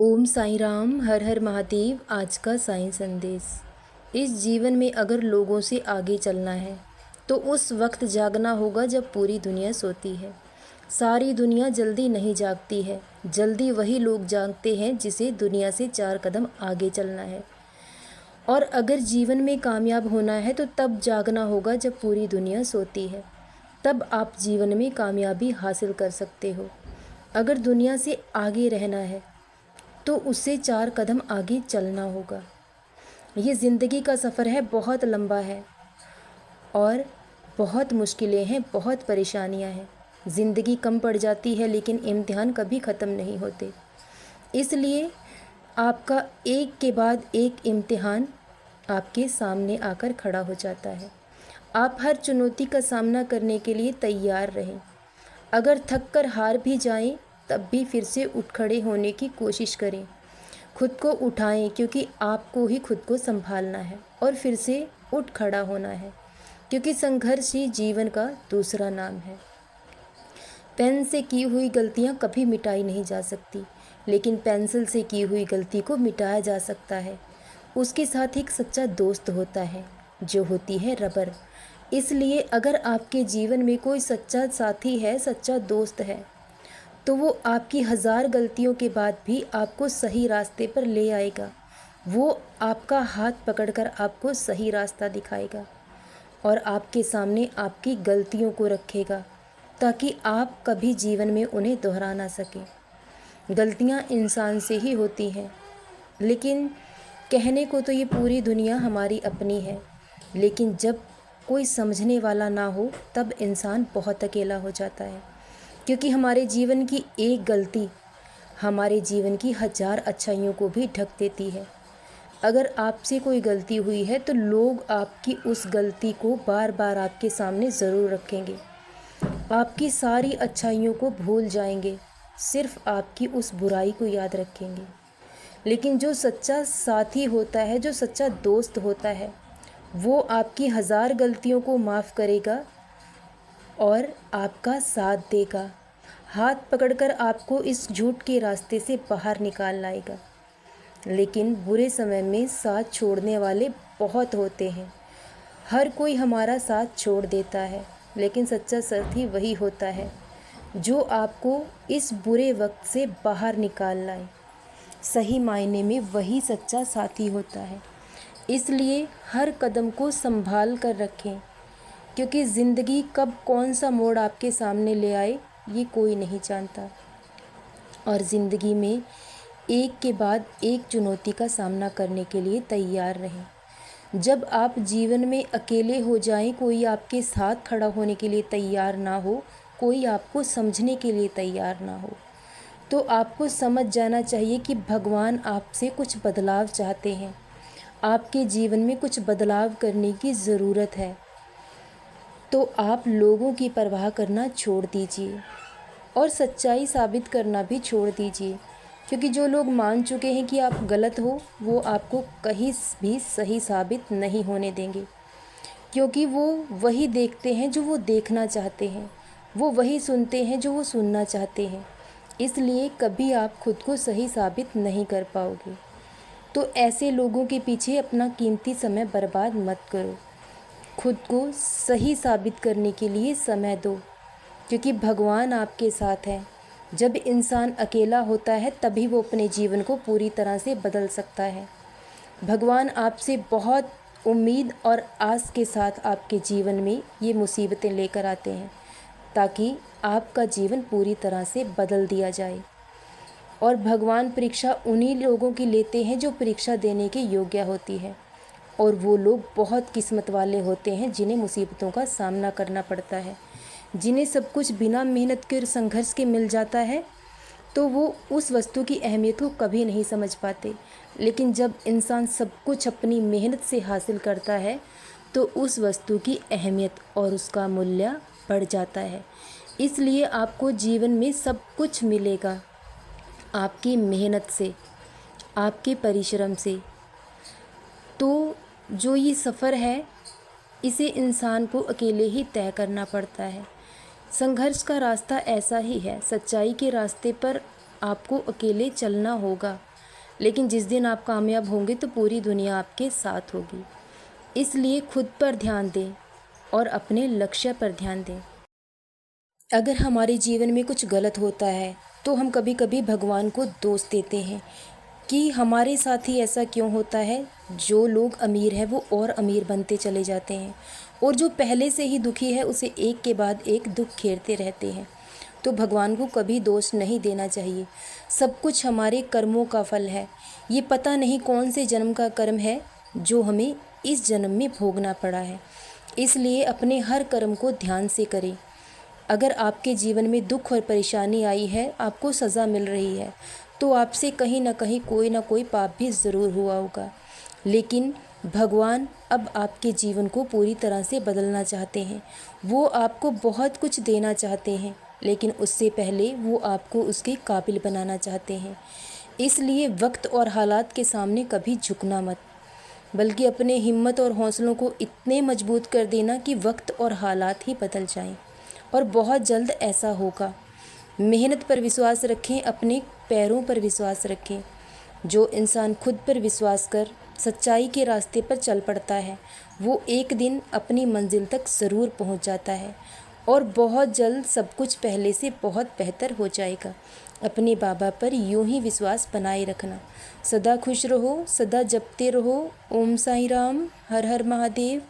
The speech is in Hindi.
ओम साईं राम, हर हर महादेव। आज का साईं संदेश। इस जीवन में अगर लोगों से आगे चलना है तो उस वक्त जागना होगा जब पूरी दुनिया सोती है। सारी दुनिया जल्दी नहीं जागती है, जल्दी वही लोग जागते हैं जिसे दुनिया से 4 कदम आगे चलना है। और अगर जीवन में कामयाब होना है तो तब जागना होगा जब पूरी दुनिया सोती है। तब आप जीवन में कामयाबी हासिल कर सकते हो। अगर दुनिया से आगे रहना है तो उससे 4 कदम आगे चलना होगा। ये ज़िंदगी का सफ़र है, बहुत लंबा है और बहुत मुश्किलें हैं, बहुत परेशानियां हैं। ज़िंदगी कम पड़ जाती है लेकिन इम्तिहान कभी ख़त्म नहीं होते। इसलिए आपका एक के बाद एक इम्तिहान आपके सामने आकर खड़ा हो जाता है। आप हर चुनौती का सामना करने के लिए तैयार रहें। अगर थक कर हार भी जाएं तब भी फिर से उठ खड़े होने की कोशिश करें। खुद को उठाएं क्योंकि आपको ही खुद को संभालना है और फिर से उठ खड़ा होना है, क्योंकि संघर्ष ही जीवन का दूसरा नाम है। पेन से की हुई गलतियां कभी मिटाई नहीं जा सकती, लेकिन पेंसिल से की हुई गलती को मिटाया जा सकता है। उसके साथ एक सच्चा दोस्त होता है जो होती है रबर। इसलिए अगर आपके जीवन में कोई सच्चा साथी है, सच्चा दोस्त है, तो वो आपकी 1000 गलतियों के बाद भी आपको सही रास्ते पर ले आएगा। वो आपका हाथ पकड़कर आपको सही रास्ता दिखाएगा और आपके सामने आपकी गलतियों को रखेगा ताकि आप कभी जीवन में उन्हें दोहरा ना सकें। गलतियाँ इंसान से ही होती हैं, लेकिन कहने को तो ये पूरी दुनिया हमारी अपनी है, लेकिन जब कोई समझने वाला ना हो तब इंसान बहुत अकेला हो जाता है, क्योंकि हमारे जीवन की एक गलती हमारे जीवन की 1000 अच्छाइयों को भी ढक देती है। अगर आपसे कोई गलती हुई है तो लोग आपकी उस गलती को बार बार आपके सामने ज़रूर रखेंगे, आपकी सारी अच्छाइयों को भूल जाएंगे, सिर्फ आपकी उस बुराई को याद रखेंगे। लेकिन जो सच्चा साथी होता है, जो सच्चा दोस्त होता है, वो आपकी 1000 गलतियों को माफ़ करेगा और आपका साथ देगा, हाथ पकड़कर आपको इस झूठ के रास्ते से बाहर निकाल लाएगा। लेकिन बुरे समय में साथ छोड़ने वाले बहुत होते हैं। हर कोई हमारा साथ छोड़ देता है, लेकिन सच्चा साथी वही होता है जो आपको इस बुरे वक्त से बाहर निकाल लाए। सही मायने में वही सच्चा साथी होता है। इसलिए हर कदम को संभाल कर रखें, क्योंकि ज़िंदगी कब कौन सा मोड़ आपके सामने ले आए ये कोई नहीं जानता। और ज़िंदगी में एक के बाद एक चुनौती का सामना करने के लिए तैयार रहें। जब आप जीवन में अकेले हो जाएं, कोई आपके साथ खड़ा होने के लिए तैयार ना हो, कोई आपको समझने के लिए तैयार ना हो, तो आपको समझ जाना चाहिए कि भगवान आपसे कुछ बदलाव चाहते हैं। आपके जीवन में कुछ बदलाव करने की ज़रूरत है। तो आप लोगों की परवाह करना छोड़ दीजिए और सच्चाई साबित करना भी छोड़ दीजिए, क्योंकि जो लोग मान चुके हैं कि आप गलत हो, वो आपको कहीं भी सही साबित नहीं होने देंगे, क्योंकि वो वही देखते हैं जो वो देखना चाहते हैं, वो वही सुनते हैं जो वो सुनना चाहते हैं। इसलिए कभी आप खुद को सही साबित नहीं कर पाओगे। तो ऐसे लोगों के पीछे अपना कीमती समय बर्बाद मत करो। खुद को सही साबित करने के लिए समय दो, क्योंकि भगवान आपके साथ है। जब इंसान अकेला होता है तभी वो अपने जीवन को पूरी तरह से बदल सकता है। भगवान आपसे बहुत उम्मीद और आस के साथ आपके जीवन में ये मुसीबतें लेकर आते हैं, ताकि आपका जीवन पूरी तरह से बदल दिया जाए। और भगवान परीक्षा उन्हीं लोगों की लेते हैं जो परीक्षा देने के योग्य होती है, और वो लोग बहुत किस्मत वाले होते हैं जिन्हें मुसीबतों का सामना करना पड़ता है। जिन्हें सब कुछ बिना मेहनत के और संघर्ष के मिल जाता है तो वो उस वस्तु की अहमियत को कभी नहीं समझ पाते। लेकिन जब इंसान सब कुछ अपनी मेहनत से हासिल करता है तो उस वस्तु की अहमियत और उसका मूल्य बढ़ जाता है। इसलिए आपको जीवन में सब कुछ मिलेगा आपकी मेहनत से, आपके परिश्रम से। तो जो ये सफ़र है, इसे इंसान को अकेले ही तय करना पड़ता है। संघर्ष का रास्ता ऐसा ही है। सच्चाई के रास्ते पर आपको अकेले चलना होगा। लेकिन जिस दिन आप कामयाब होंगे तो पूरी दुनिया आपके साथ होगी। इसलिए खुद पर ध्यान दें और अपने लक्ष्य पर ध्यान दें। अगर हमारे जीवन में कुछ गलत होता है तो हम कभी कभी भगवान को दोष देते हैं कि हमारे साथ ही ऐसा क्यों होता है। जो लोग अमीर हैं वो और अमीर बनते चले जाते हैं और जो पहले से ही दुखी है उसे एक के बाद एक दुख घेरते रहते हैं। तो भगवान को कभी दोष नहीं देना चाहिए। सब कुछ हमारे कर्मों का फल है। ये पता नहीं कौन से जन्म का कर्म है जो हमें इस जन्म में भोगना पड़ा है। इसलिए अपने हर कर्म को ध्यान से करें। अगर आपके जीवन में दुख और परेशानी आई है, आपको सज़ा मिल रही है, तो आपसे कहीं ना कोई पाप भी ज़रूर हुआ होगा। लेकिन भगवान अब आपके जीवन को पूरी तरह से बदलना चाहते हैं। वो आपको बहुत कुछ देना चाहते हैं, लेकिन उससे पहले वो आपको उसके काबिल बनाना चाहते हैं। इसलिए वक्त और हालात के सामने कभी झुकना मत, बल्कि अपने हिम्मत और हौसलों को इतने मजबूत कर देना कि वक्त और हालात ही बदल जाएं। और बहुत जल्द ऐसा होगा। मेहनत पर विश्वास रखें, अपने पैरों पर विश्वास रखें। जो इंसान खुद पर विश्वास कर सच्चाई के रास्ते पर चल पड़ता है, वो एक दिन अपनी मंजिल तक ज़रूर पहुंच जाता है और बहुत जल्द सब कुछ पहले से बहुत बेहतर हो जाएगा। अपने बाबा पर यूं ही विश्वास बनाए रखना। सदा खुश रहो, सदा जपते रहो। ओम साईं राम, हर हर महादेव।